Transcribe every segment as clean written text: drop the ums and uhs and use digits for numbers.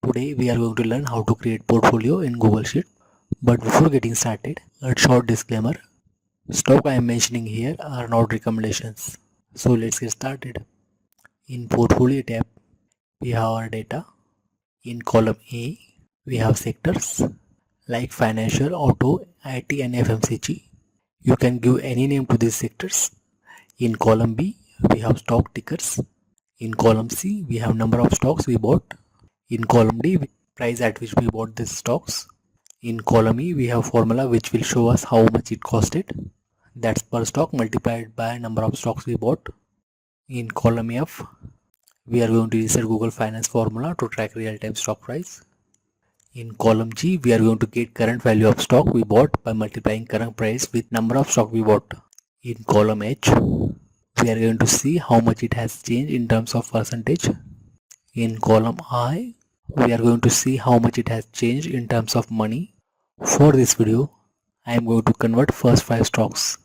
Today we are going to learn how to create portfolio in Google Sheet. But before getting started, a short disclaimer. Stock I am mentioning here are not recommendations. So let's get started. In portfolio tab, we have our data. In column A, we have sectors like financial, auto, IT and FMCG. You can give any name to these sectors. In column B, we have stock tickers. In column C, we have number of stocks we bought. In column D, price at which we bought these stocks. In column E, we have formula which will show us how much it costed. That's per stock multiplied by number of stocks we bought. In column F, we are going to insert Google Finance formula to track real-time stock price. In column G, we are going to get current value of stock we bought by multiplying current price with number of stock we bought. In column H, we are going to see how much it has changed in terms of percentage. In column I, we are going to see how much it has changed in terms of money. For this video, I am going to convert first 5 stocks.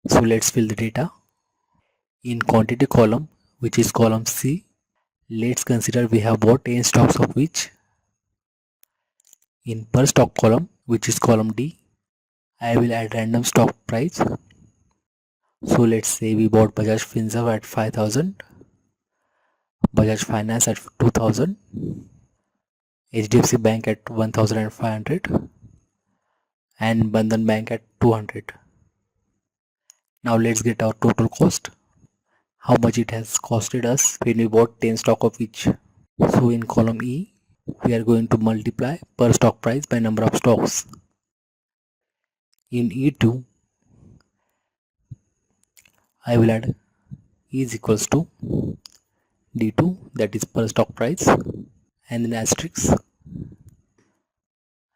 So let's fill the data. In quantity column, which is column C, let's consider we have bought 10 stocks of which. In per stock column, which is column D, I will add random stock price. So let's say we bought Bajaj Finserv at 5,000, Bajaj Finance at 2,000, HDFC Bank at 1,500 and Bandhan Bank at 200. Now let's get our total cost. How much it has costed us when we bought 10 stock of each. So in column E, we are going to multiply per stock price by number of stocks. In E2, I will add is equals to D2, that is per stock price, and then asterisk,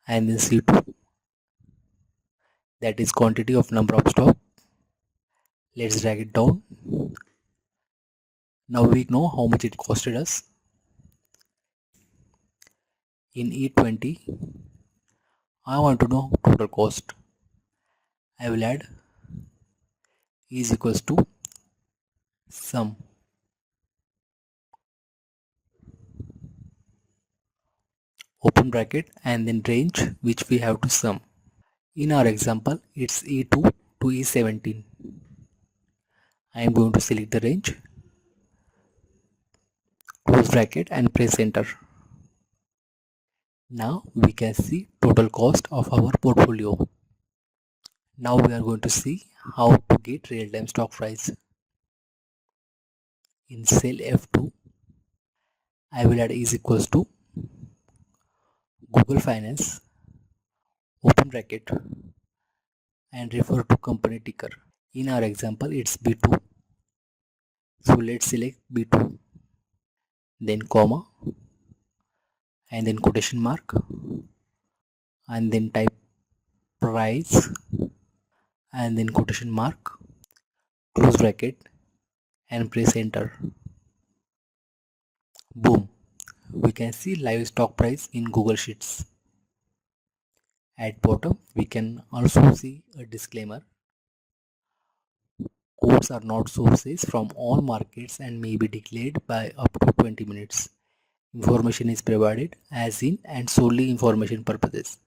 and then C2, that is quantity of number of stock. Let's drag it down. Now we know how much it costed us. In E20, I want to know total cost. I will add is equals to sum, open bracket, and then range which we have to sum. In our example, it's E2 to E17. I am going to select the range, close bracket and press enter. Now we can see total cost of our portfolio. Now we are going to see how to get real-time stock price. In cell F2, I will add is equals to Google Finance, open bracket, and refer to company ticker. In our example, it's B2. So let's select B2, then comma, and then quotation mark, and then type price, and then quotation mark, close bracket, and press enter. Boom, we can see live stock price in Google Sheets. At bottom, we can also see a disclaimer. Quotes are not sources from all markets and may be declared by up to 20 minutes. Information is provided as in and solely information purposes,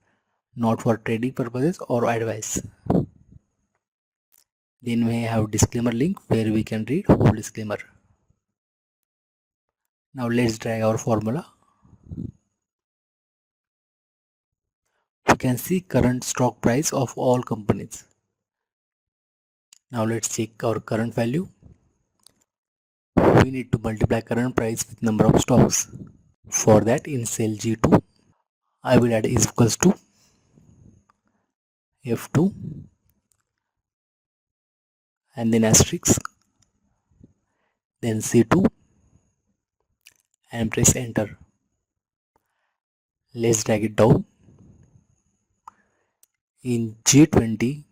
not for trading purposes or advice. Then we have disclaimer link where we can read whole disclaimer. Now let's drag our formula. We can see current stock price of all companies. Now let's check our current value. We need to multiply current price with number of stocks. For that, in cell G2, I will add is equals to F2 and then asterisk, then C2 and press enter. Let's drag it down. In G20,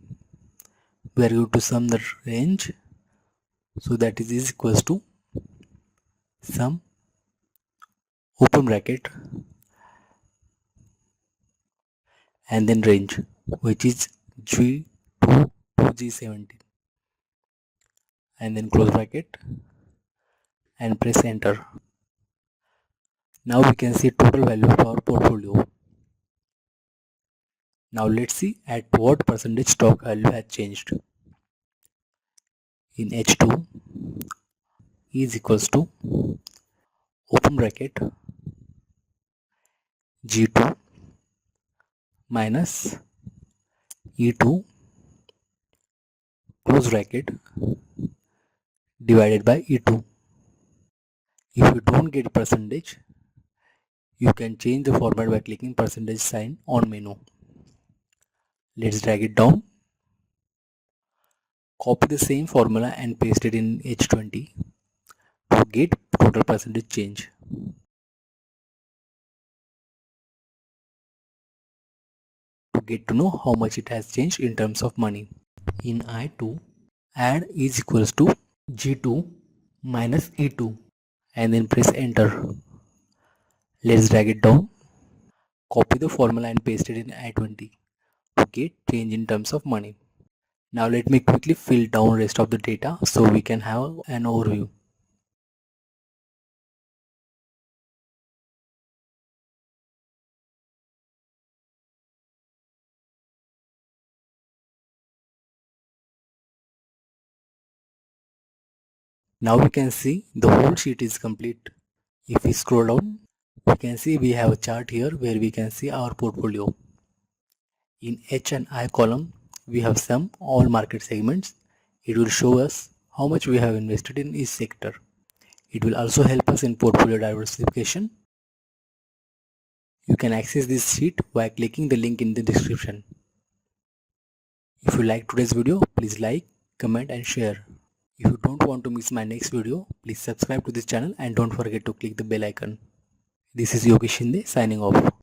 we are going to sum the range, so that is equals to sum, open bracket, and then range, which is G2 to G17, and then close bracket and press enter. Now we can see total value of our portfolio. Now let's see at what percentage stock value has changed. In H2 is equals to open bracket G2 minus E2 close bracket divided by E2. If you don't get percentage, you can change the format by clicking percentage sign on menu. Let's drag it down. Copy the same formula and paste it in H20 to get total percentage change. To get to know how much it has changed in terms of money. In I2, add is equals to G2 minus E2 and then press enter. Let's drag it down. Copy the formula and paste it in I20 to get change in terms of money. Now let me quickly fill down rest of the data so we can have an overview. Now we can see the whole sheet is complete. If we scroll down, we can see we have a chart here where we can see our portfolio. In H and I column, we have sum all market segments. It will show us how much we have invested in each sector. It will also help us in portfolio diversification. You can access this sheet by clicking the link in the description. If you like today's video, please like, comment and share. If you don't want to miss my next video, please subscribe to this channel and don't forget to click the bell icon. This is Yogesh Shinde signing off.